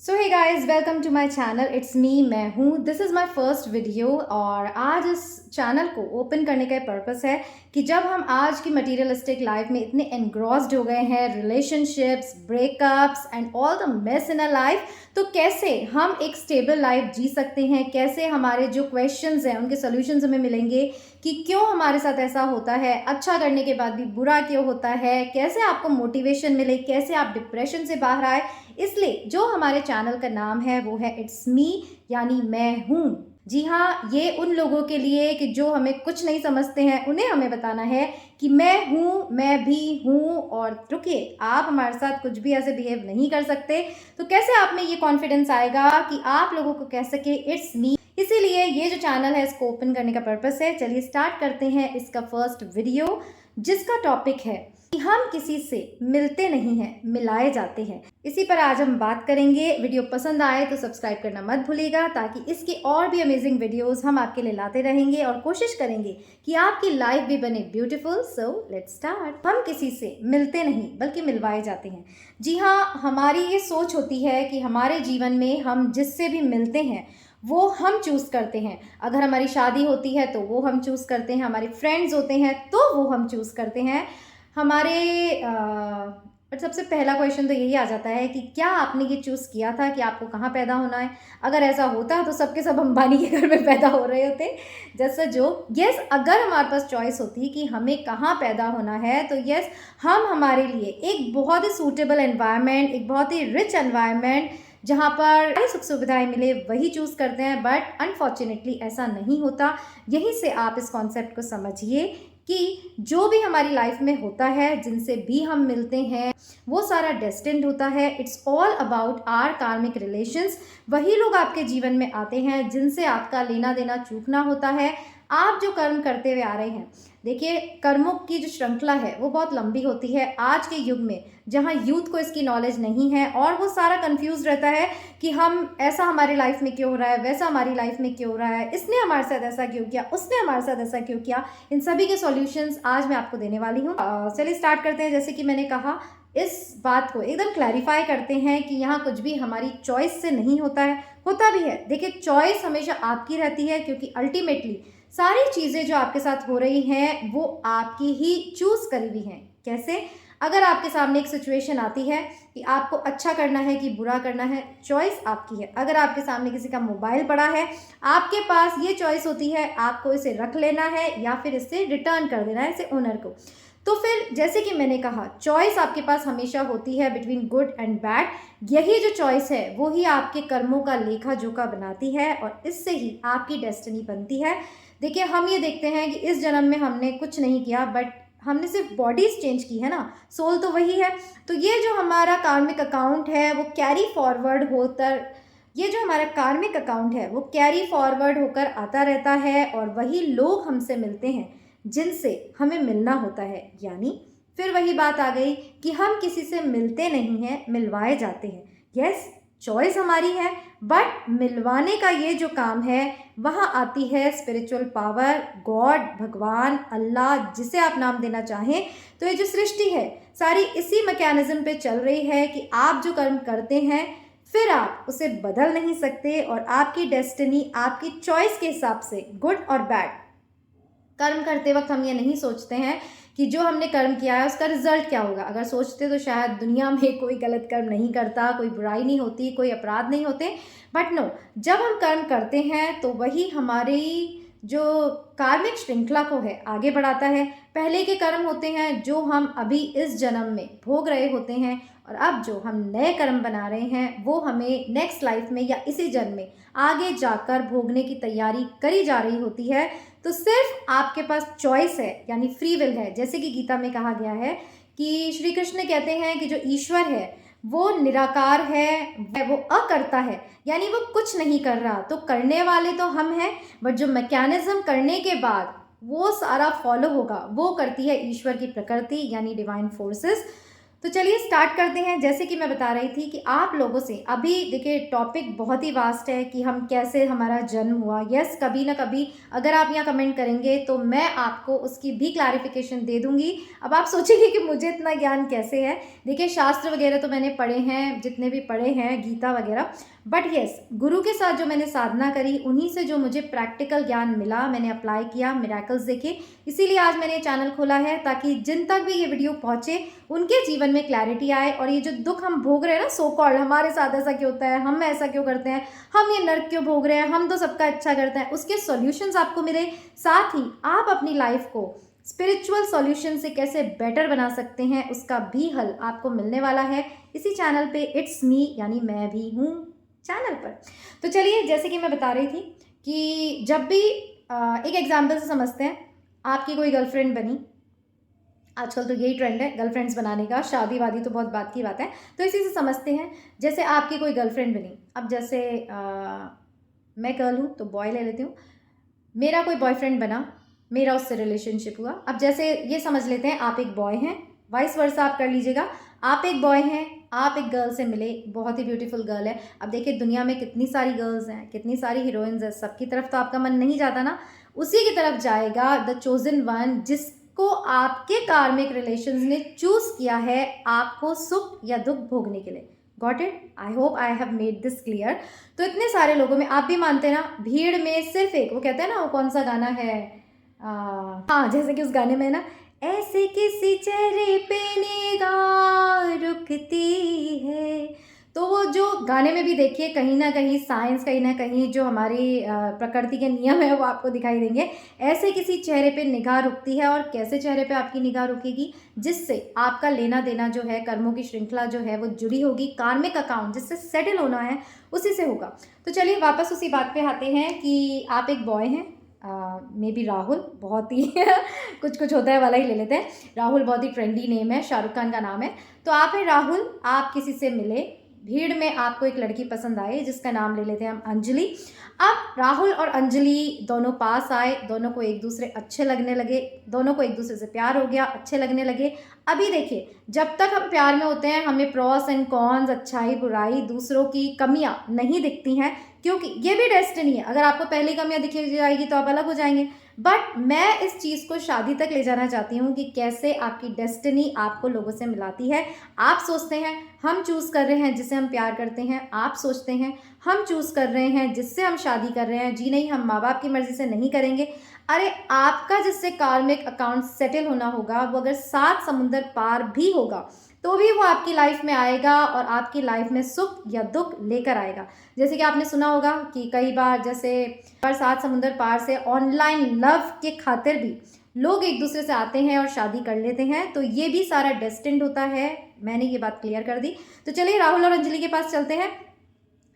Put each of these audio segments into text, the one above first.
So hey guys, welcome to my channel. It's me, मैं हूँ। This is my first video और आज इस चैनल को ओपन करने का पर्पस है कि जब हम आज की मटीरियलिस्टिक लाइफ में इतने एनग्रॉस्ड हो गए हैं, relationships, breakups and all the mess in a life, तो कैसे हम एक स्टेबल लाइफ जी सकते हैं, कैसे हमारे जो क्वेश्चंस हैं उनके सॉल्यूशंस हमें मिलेंगे कि क्यों हमारे साथ ऐसा होता है, अच्छा करने के बाद भी बुरा क्यों होता है, कैसे आपको मोटिवेशन मिले, कैसे आप डिप्रेशन से बाहर आए। इसलिए जो हमारे चैनल का नाम है वो है इट्स मी, यानी मैं हूँ। जी हाँ, ये उन लोगों के लिए कि जो हमें कुछ नहीं समझते हैं, उन्हें हमें बताना है कि मैं हूँ, मैं भी हूँ। और रुकिए, आप हमारे साथ कुछ भी ऐसे बिहेव नहीं कर सकते, तो कैसे आप में ये कॉन्फिडेंस आएगा कि आप लोगों को कह सके इट्स मी। इसीलिए ये जो चैनल है इसको ओपन करने का पर्पस है। चलिए स्टार्ट करते हैं इसका फर्स्ट वीडियो, जिसका टॉपिक है कि हम किसी से मिलते नहीं हैं, मिलाए जाते हैं। इसी पर आज हम बात करेंगे। वीडियो पसंद आए तो सब्सक्राइब करना मत भूलिएगा, ताकि इसके और भी अमेजिंग वीडियोस हम आपके लिए लाते रहेंगे और कोशिश करेंगे कि आपकी लाइफ भी बने ब्यूटीफुल। So let's start. हम किसी से मिलते नहीं बल्कि मिलवाए जाते हैं। जी हाँ, हमारी ये सोच होती है कि हमारे जीवन में हम जिससे भी मिलते हैं वो हम चूज़ करते हैं। अगर हमारी शादी होती है तो वो हम चूज़ करते हैं, हमारे फ्रेंड्स होते हैं तो वो हम चूज़ करते हैं। हमारे बट सबसे पहला क्वेश्चन तो यही आ जाता है कि क्या आपने ये चूज़ किया था कि आपको कहाँ पैदा होना है। अगर ऐसा होता तो सबके सब अंबानी के घर में पैदा हो रहे होते। जैसा जो यस, अगर हमारे पास चॉइस होती कि हमें कहाँ पैदा होना है, तो यस, हम हमारे लिए एक बहुत ही सूटेबल एनवायरनमेंट, एक बहुत ही रिच एनवायरनमेंट जहाँ पर सारी सुख सुविधाएं मिले वही चूज़ करते हैं। बट अनफॉर्चुनेटली ऐसा नहीं होता। यहीं से आप इस कॉन्सेप्ट को समझिए कि जो भी हमारी लाइफ में होता है, जिनसे भी हम मिलते हैं, वो सारा डेस्टिन्ड होता है। इट्स ऑल अबाउट आर कार्मिक रिलेशंस। वही लोग आपके जीवन में आते हैं जिनसे आपका लेना देना चूकना होता है। आप जो कर्म करते हुए आ रहे हैं, देखिए, कर्मों की जो श्रृंखला है वो बहुत लंबी होती है। आज के युग में जहाँ यूथ को इसकी नॉलेज नहीं है और वो सारा कंफ्यूज रहता है कि हम ऐसा हमारी लाइफ में क्यों हो रहा है, वैसा हमारी लाइफ में क्यों हो रहा है, इसने हमारे साथ ऐसा क्यों किया, उसने हमारे साथ ऐसा क्यों किया, इन सभी के सॉल्यूशंस आज मैं आपको देने वाली हूँ। चलिए स्टार्ट करते हैं। जैसे कि मैंने कहा, इस बात को एकदम क्लैरिफाई करते हैं कि यहाँ कुछ भी हमारी चॉइस से नहीं होता है, होता भी है। देखिए, चॉइस हमेशा आपकी रहती है, क्योंकि अल्टीमेटली सारी चीज़ें जो आपके साथ हो रही हैं वो आपकी ही चूज़ करी हुई हैं। कैसे? अगर आपके सामने एक सिचुएशन आती है कि आपको अच्छा करना है कि बुरा करना है, चॉइस आपकी है। अगर आपके सामने किसी का मोबाइल पड़ा है, आपके पास ये चॉइस होती है, आपको इसे रख लेना है या फिर इसे रिटर्न कर देना है इसे ओनर को। तो फिर जैसे कि मैंने कहा, चॉइस आपके पास हमेशा होती है बिटवीन गुड एंड बैड। यही जो चॉइस है वो ही आपके कर्मों का लेखा जोखा बनाती है और इससे ही आपकी डेस्टिनी बनती है। देखिए, हम ये देखते हैं कि इस जन्म में हमने कुछ नहीं किया, बट हमने सिर्फ बॉडीज चेंज की है ना, सोल तो वही है। तो ये जो हमारा कार्मिक अकाउंट है वो कैरी फॉरवर्ड होकर, ये जो हमारा कार्मिक अकाउंट है वो कैरी फॉरवर्ड होकर आता रहता है और वही लोग हमसे मिलते हैं जिनसे हमें मिलना होता है। यानी फिर वही बात आ गई कि हम किसी से मिलते नहीं हैं, मिलवाए जाते हैं। यस, चॉइस हमारी है, बट मिलवाने का ये जो काम है वहाँ आती है स्पिरिचुअल पावर, गॉड, भगवान, अल्लाह, जिसे आप नाम देना चाहें। तो ये जो सृष्टि है सारी इसी मैकेनिज्म पे चल रही है कि आप जो कर्म करते हैं फिर आप उसे बदल नहीं सकते और आपकी डेस्टिनी आपकी चॉइस के हिसाब से, गुड और बैड। कर्म करते वक्त हम ये नहीं सोचते हैं कि जो हमने कर्म किया है उसका रिजल्ट क्या होगा। अगर सोचते तो शायद दुनिया में कोई गलत कर्म नहीं करता, कोई बुराई नहीं होती, कोई अपराध नहीं होते। बट नो, जब हम कर्म करते हैं तो वही हमारी जो कार्मिक श्रृंखला को है आगे बढ़ाता है। पहले के कर्म होते हैं जो हम अभी इस जन्म में भोग रहे होते हैं, और अब जो हम नए कर्म बना रहे हैं वो हमें नेक्स्ट लाइफ में या इसी जन्म में आगे जाकर भोगने की तैयारी करी जा रही होती है। तो सिर्फ आपके पास चॉइस है, यानी फ्री विल है। जैसे कि गीता में कहा गया है कि श्री कृष्ण कहते हैं कि जो ईश्वर है वो निराकार है, वो अकर्ता है, यानी वो कुछ नहीं कर रहा। तो करने वाले तो हम हैं, बट जो मैकेनिज्म करने के बाद वो सारा फॉलो होगा वो करती है ईश्वर की प्रकृति, यानी डिवाइन फोर्सेस। तो चलिए स्टार्ट करते हैं। जैसे कि मैं बता रही थी कि आप लोगों से अभी देखिए टॉपिक बहुत ही वास्ट है कि हम कैसे हमारा जन्म हुआ। यस, कभी ना कभी अगर आप यहाँ कमेंट करेंगे तो मैं आपको उसकी भी क्लैरिफिकेशन दे दूँगी। अब आप सोचेंगे कि मुझे इतना ज्ञान कैसे है। देखिए शास्त्र वगैरह तो मैंने पढ़े हैं, जितने भी पढ़े हैं, गीता वगैरह, बट यस, गुरु के साथ जो मैंने साधना करी उन्हीं से जो मुझे प्रैक्टिकल ज्ञान मिला, मैंने अप्लाई किया, मिरेकल्स देखे। इसीलिए आज मैंने चैनल खोला है ताकि जिन तक भी ये वीडियो पहुँचे उनके जीवन में क्लैरिटी आए। और ये जो दुख हम भोग रहे हैं ना, सो कॉल्ड हमारे साथ ऐसा क्यों होता है, हम ऐसा क्यों करते हैं, हम ये नर्क क्यों भोग रहे हैं, हम तो सबका अच्छा करते हैं, उसके सॉल्यूशंस आपको मिले। साथ ही आप अपनी लाइफ को स्पिरिचुअल सॉल्यूशन से कैसे बेटर बना सकते हैं उसका भी हल आपको मिलने वाला है इसी चैनल पे, इट्स मी यानी मैं भी हूँ चैनल पर। तो चलिए, जैसे कि मैं बता रही थी कि जब भी एक एग्जाम्पल से समझते हैं, आपकी कोई गर्लफ्रेंड बनी, आजकल तो यही ट्रेंड है गर्लफ्रेंड्स बनाने का, शादी वादी तो बहुत बात की बात है, तो इसी से समझते हैं। जैसे आपकी कोई गर्लफ्रेंड बनी, अब जैसे मैं गर्ल हूँ तो बॉय ले लेती हूँ, मेरा कोई बॉयफ्रेंड बना, मेरा उससे रिलेशनशिप हुआ। अब जैसे ये समझ लेते हैं आप एक बॉय हैं, वाइस वर्सा आप कर लीजिएगा, आप एक बॉय हैं, आप एक गर्ल से मिले, बहुत ही ब्यूटीफुल गर्ल है। अब देखिए दुनिया में कितनी सारी गर्ल्स हैं, कितनी सारी हीरोइंस हैं, सबकी तरफ तो आपका मन नहीं जाता ना, उसी की तरफ जाएगा द चोजन वन, जिसको आपके कार्मिक रिलेशंस ने चूज किया है आपको सुख या दुख भोगने के लिए। Got it? I hope I have made this clear. तो इतने सारे लोगों में आप भी मानते हैं ना, भीड़ में सिर्फ एक, वो कहते हैं ना, वो कौन सा गाना है, हाँ, जैसे कि उस गाने में ना, ऐसे किसी चेहरे पे निगाह रुकती है, तो वो जो गाने में भी देखिए कहीं ना कहीं साइंस, कहीं ना कहीं जो हमारी प्रकृति के नियम है वो आपको दिखाई देंगे। ऐसे किसी चेहरे पे निगाह रुकती है, और कैसे चेहरे पे आपकी निगाह रुकेगी, जिससे आपका लेना देना जो है, कर्मों की श्रृंखला जो है वो जुड़ी होगी, कार्मिक अकाउंट जिससे सेटल होना है उसी से होगा। तो चलिए वापस उसी बात पे आते हैं कि आप एक बॉय हैं, मे बी राहुल, बहुत ही कुछ कुछ होता है वाला ही ले लेते हैं, राहुल बहुत ही ट्रेंडी नेम है, शाहरुख खान का नाम है। तो आप हैं राहुल, आप किसी से मिले, भीड़ में आपको एक लड़की पसंद आई जिसका नाम ले लेते हैं हम अंजलि। अब राहुल और अंजलि दोनों पास आए, दोनों को एक दूसरे अच्छे लगने लगे, दोनों को एक दूसरे से प्यार हो गया, अच्छे लगने लगे। अभी देखिए, जब तक हम प्यार में होते हैं हमें प्रॉस एंड कॉन्स, अच्छाई बुराई, दूसरों की कमियां नहीं दिखती हैं, क्योंकि ये भी डेस्टिनी है। अगर आपको पहली कमियां दिखी जाएगी तो आप अलग हो जाएंगे। बट मैं इस चीज़ को शादी तक ले जाना चाहती हूँ कि कैसे आपकी डेस्टिनी आपको लोगों से मिलाती है। आप सोचते हैं हम चूज़ कर रहे हैं जिसे हम प्यार करते हैं, आप सोचते हैं हम चूज़ कर रहे हैं जिससे हम शादी कर रहे हैं, जी नहीं, हम माँ बाप की मर्ज़ी से नहीं करेंगे। अरे आपका जिससे कार्मिक अकाउंट सेटल होना होगा, वो अगर 7 समुंदर पार भी होगा तो भी वो आपकी लाइफ में आएगा और आपकी लाइफ में सुख या दुख लेकर आएगा। जैसे कि आपने सुना होगा कि कई बार, जैसे 7 समुंदर पार से ऑनलाइन लव के खातिर भी लोग एक दूसरे से आते हैं और शादी कर लेते हैं, तो ये भी सारा डेस्टिन्ड होता है। मैंने ये बात क्लियर कर दी। तो चलिए राहुल और अंजलि के पास चलते हैं।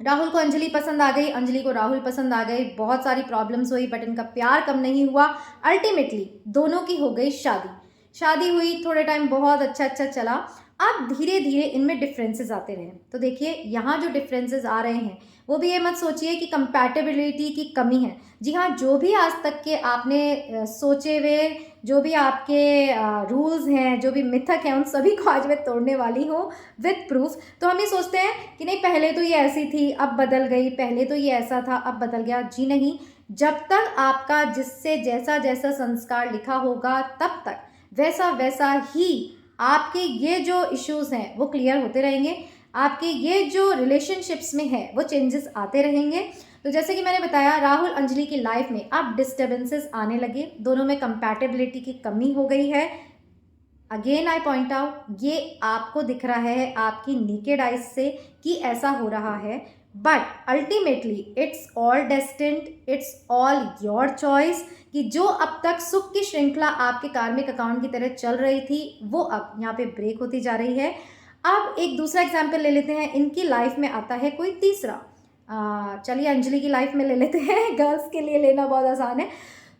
राहुल को अंजलि पसंद आ गई, अंजलि को राहुल पसंद आ गई, बहुत सारी प्रॉब्लम्स हुई, बट इनका प्यार कम नहीं हुआ। अल्टीमेटली दोनों की हो गई शादी। शादी हुई, थोड़े टाइम बहुत अच्छा चला। अब धीरे धीरे इनमें डिफरेंसेस आते रहे। तो देखिए यहाँ जो डिफरेंसेस आ रहे हैं वो भी ये मत सोचिए कि कंपैटिबिलिटी की कमी है। जी हाँ, जो भी आज तक के आपने सोचे हुए, जो भी आपके रूल्स हैं, जो भी मिथक हैं, उन सभी को आज मैं तोड़ने वाली हूँ विद प्रूफ। तो हम ये सोचते हैं कि नहीं, पहले तो ये ऐसी थी अब बदल गई, पहले तो ये ऐसा था अब बदल गया। जी नहीं, जब तक आपका जिससे जैसा जैसा संस्कार लिखा होगा तब तक वैसा वैसा ही आपके ये जो इश्यूज हैं वो क्लियर होते रहेंगे, आपके ये जो रिलेशनशिप्स में है वो चेंजेस आते रहेंगे। तो जैसे कि मैंने बताया, राहुल अंजलि की लाइफ में अब डिस्टर्बेंसेस आने लगे, दोनों में कंपैटिबिलिटी की कमी हो गई है। अगेन आई पॉइंट आउट, ये आपको दिख रहा है आपकी नेकेड आइज से कि ऐसा हो रहा है, but ultimately it's all destined, it's all your choice कि जो अब तक सुख की श्रृंखला आपके कार्मिक अकाउंट की तरह चल रही थी वो अब यहाँ पे ब्रेक होती जा रही है। अब एक दूसरा एग्जाम्पल ले लेते हैं, इनकी लाइफ में आता है कोई तीसरा। चलिए अंजलि की लाइफ में ले लेते हैं, गर्ल्स के लिए लेना बहुत आसान है।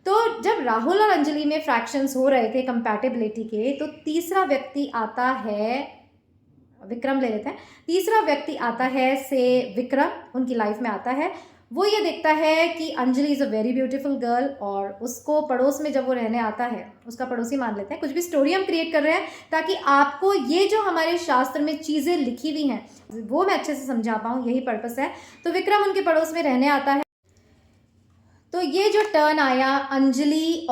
तो जब राहुल और अंजलि में फ्रैक्शंस हो रहे थे कंपैटिबिलिटी के, तो तीसरा व्यक्ति आता है, विक्रम ले लेते हैं, तीसरा व्यक्ति आता है से विक्रम उनकी लाइफ में आता है। वो ये देखता है कि Anjali is a very beautiful girl, और उसको पड़ोस में जब वो रहने आता है उसका पड़ोसी मान लेते हैं। कुछ भी स्टोरी हम क्रिएट कर रहे हैं ताकि आपको ये जो हमारे शास्त्र में चीज़ें लिखी हुई हैं वो मैं अच्छे से समझा पाऊँ, यही पर्पस है। तो विक्रम उनके पड़ोस में रहने आता है। तो ये जो टर्न आया अंजलि,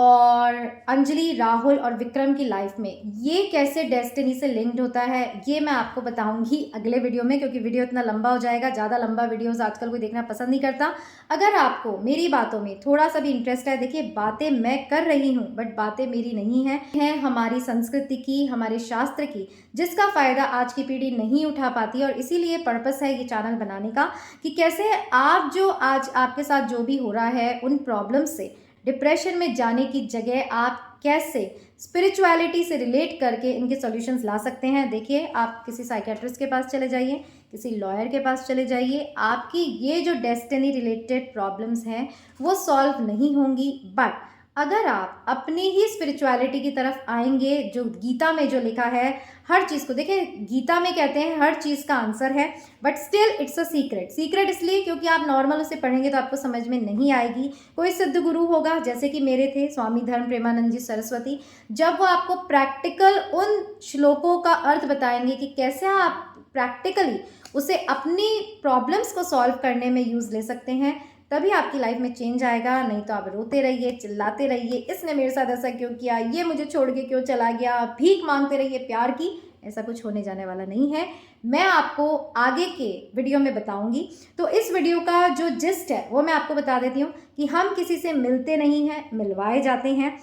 राहुल और विक्रम की लाइफ में, ये कैसे डेस्टिनी से लिंक्ड होता है ये मैं आपको बताऊंगी अगले वीडियो में, क्योंकि वीडियो इतना लंबा हो जाएगा। ज़्यादा लंबा वीडियोस आजकल कोई देखना पसंद नहीं करता। अगर आपको मेरी बातों में थोड़ा सा भी इंटरेस्ट है, देखिए बातें मैं कर रही हूँ बट बातें मेरी नहीं है हमारी संस्कृति की, हमारे शास्त्र की, जिसका फ़ायदा आज की पीढ़ी नहीं उठा पाती। और इसीलिए पर्पस है ये चैनल बनाने का कि कैसे आप जो आज आपके साथ जो भी हो रहा है उन प्रॉब्लम से डिप्रेशन में जाने की जगह आप कैसे स्पिरिचुअलिटी से रिलेट करके इनके सॉल्यूशंस ला सकते हैं। देखिए, आप किसी साइकेट्रिस्ट के पास चले जाइए, किसी लॉयर के पास चले जाइए, आपकी ये जो डेस्टिनी रिलेटेड प्रॉब्लम्स हैं वो सॉल्व नहीं होंगी। बट अगर आप अपनी ही स्पिरिचुअलिटी की तरफ आएंगे, जो गीता में जो लिखा है हर चीज़ को, देखिए गीता में कहते हैं हर चीज़ का आंसर है, but still it's a secret इसलिए क्योंकि आप नॉर्मल उसे पढ़ेंगे तो आपको समझ में नहीं आएगी। कोई सिद्ध गुरु होगा, जैसे कि मेरे थे स्वामी धर्म प्रेमानंद जी सरस्वती, जब वो आपको प्रैक्टिकल उन श्लोकों का अर्थ बताएंगे कि कैसे आप प्रैक्टिकली उसे अपनी प्रॉब्लम्स को सॉल्व करने में यूज़ ले सकते हैं, तभी आपकी लाइफ में चेंज आएगा। नहीं तो आप रोते रहिए, चिल्लाते रहिए, इसने मेरे साथ ऐसा क्यों किया, ये मुझे छोड़ के क्यों चला गया, भीख मांगते रहिए प्यार की। ऐसा कुछ होने जाने वाला नहीं है, मैं आपको आगे के वीडियो में बताऊंगी। तो इस वीडियो का जो जिस्ट है वो मैं आपको बता देती हूँ कि हम किसी से मिलते नहीं हैं, मिलवाए जाते हैं।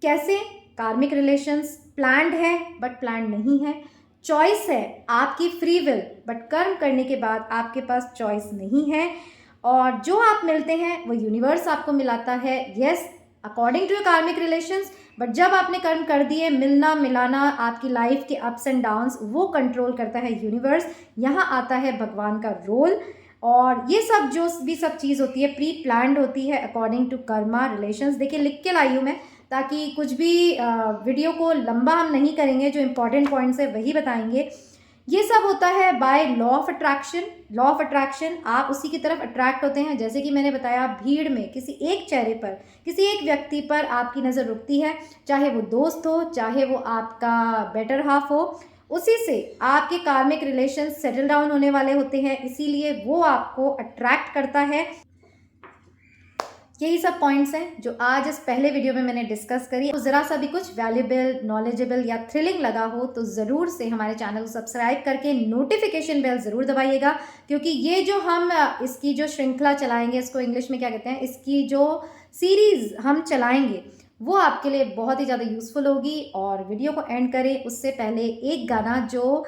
कैसे? कार्मिक रिलेशंस प्लान्ड है बट प्लान्ड नहीं है। चॉइस है आपकी, फ्री विल, बट कर्म करने के बाद आपके पास चॉइस नहीं है। और जो आप मिलते हैं वो यूनिवर्स आपको मिलाता है, यस अकॉर्डिंग टू कार्मिक रिलेशंस। बट जब आपने कर्म कर दिए, मिलना मिलाना, आपकी लाइफ के अप्स एंड डाउन्स वो कंट्रोल करता है यूनिवर्स। यहाँ आता है भगवान का रोल। और ये सब जो भी सब चीज़ होती है प्री प्लान्ड होती है अकॉर्डिंग टू कर्मा रिलेशंस। देखिए लिख के लाई हूँ मैं, ताकि कुछ भी वीडियो को लंबा हम नहीं करेंगे, जो इंपॉर्टेंट पॉइंट्स है वही बताएंगे। ये सब होता है by law of attraction. Law of attraction, आप उसी की तरफ अट्रैक्ट होते हैं। जैसे कि मैंने बताया, भीड़ में किसी एक चेहरे पर, किसी एक व्यक्ति पर आपकी नज़र रुकती है, चाहे वो दोस्त हो, चाहे वो आपका बेटर हाफ हो, उसी से आपके कार्मिक रिलेशन सेटल डाउन होने वाले होते हैं, इसीलिए वो आपको अट्रैक्ट करता है। यही सब पॉइंट्स हैं जो आज इस पहले वीडियो में मैंने डिस्कस करी। तो ज़रा सा भी कुछ वैल्यूएबल, नॉलेजेबल या थ्रिलिंग लगा हो तो ज़रूर से हमारे चैनल को सब्सक्राइब करके नोटिफिकेशन बेल ज़रूर दबाइएगा, क्योंकि ये जो हम इसकी जो श्रृंखला चलाएंगे, इसको इंग्लिश में क्या कहते हैं, इसकी जो सीरीज़ हम चलाएंगे वो आपके लिए बहुत ही ज़्यादा यूज़फुल होगी। और वीडियो को एंड करें उससे पहले एक गाना जो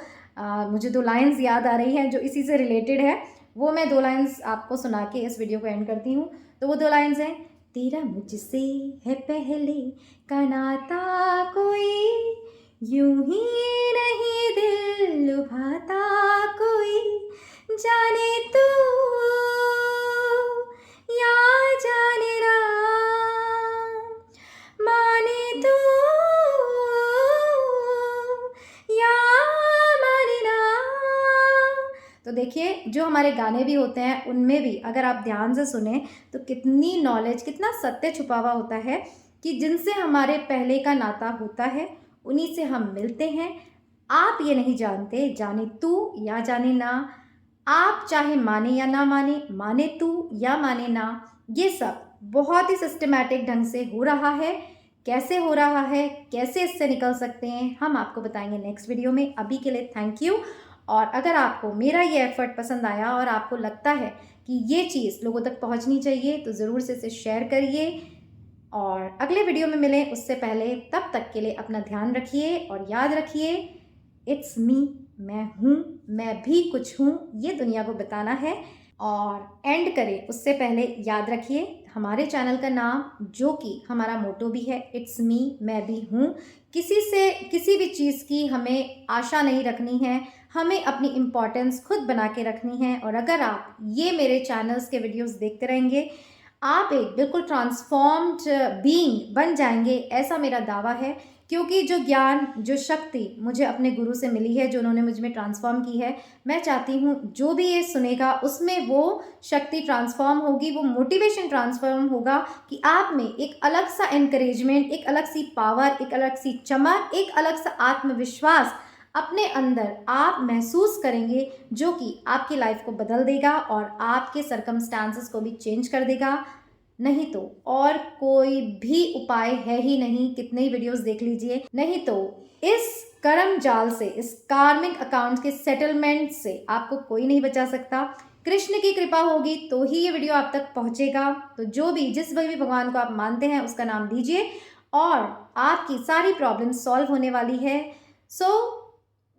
मुझे 2 लाइन्स याद आ रही हैं जो इसी से रिलेटेड है, वो मैं 2 लाइन्स आपको सुना के इस वीडियो को एंड करती हूँ। तो वो 2 लाइन्स हैं, तेरा मुझसे है पहले का नाता कोई, यूं ही नहीं दिल लुभाता कोई, जाने तू या जाने ना, माने तू या माने ना। तो देखिए, जो हमारे गाने भी होते हैं उनमें भी अगर आप ध्यान से सुने तो कितनी नॉलेज, कितना सत्य छुपा हुआ होता है कि जिनसे हमारे पहले का नाता होता है उन्हीं से हम मिलते हैं। आप ये नहीं जानते, जाने तू या जाने ना, आप चाहे माने या ना माने, माने तू या माने ना, ये सब बहुत ही सिस्टमैटिक ढंग से हो रहा है। कैसे हो रहा है, कैसे इससे निकल सकते हैं, हम आपको बताएंगे नेक्स्ट वीडियो में। अभी के लिए थैंक यू। और अगर आपको मेरा ये एफर्ट पसंद आया और आपको लगता है कि ये चीज़ लोगों तक पहुंचनी चाहिए तो ज़रूर से इसे शेयर करिए। और अगले वीडियो में मिलें उससे पहले, तब तक के लिए अपना ध्यान रखिए और याद रखिए, इट्स मी, मैं हूँ, मैं भी कुछ हूँ, ये दुनिया को बताना है। और एंड करें उससे पहले याद रखिए हमारे चैनल का नाम, जो कि हमारा मोटो भी है, इट्स मी, मैं भी हूँ। किसी से किसी भी चीज़ की हमें आशा नहीं रखनी है, हमें अपनी इम्पोर्टेंस खुद बना के रखनी है। और अगर आप ये मेरे चैनल्स के वीडियोस देखते रहेंगे, आप एक बिल्कुल ट्रांसफॉर्म्ड बीइंग बन जाएंगे, ऐसा मेरा दावा है। क्योंकि जो ज्ञान, जो शक्ति मुझे अपने गुरु से मिली है, जो उन्होंने मुझ में ट्रांसफॉर्म की है, मैं चाहती हूँ जो भी ये सुनेगा उसमें वो शक्ति ट्रांसफॉर्म होगी, वो मोटिवेशन ट्रांसफॉर्म होगा कि आप में एक अलग सा एनकरेजमेंट, एक अलग सी पावर, एक अलग सी चमक, एक अलग सा आत्मविश्वास अपने अंदर आप महसूस करेंगे, जो कि आपकी लाइफ को बदल देगा और आपके सर्कमस्टांसेस को भी चेंज कर देगा। नहीं तो और कोई भी उपाय है ही नहीं, कितने ही वीडियोस देख लीजिए, नहीं तो इस कर्म जाल से, इस कार्मिक अकाउंट के सेटलमेंट से आपको कोई नहीं बचा सकता। कृष्ण की कृपा होगी तो ही ये वीडियो आप तक पहुंचेगा। तो जो भी, जिस भी भगवान को आप मानते हैं उसका नाम लीजिए और आपकी सारी प्रॉब्लम सॉल्व होने वाली है। सो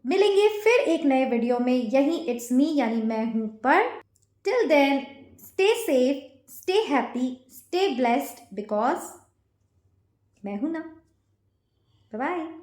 मिलेंगे फिर एक नए वीडियो में, यही इट्स मी यानी मैं हूं पर। Till then stay safe, stay happy, stay blessed because मैं हूं ना। Bye bye.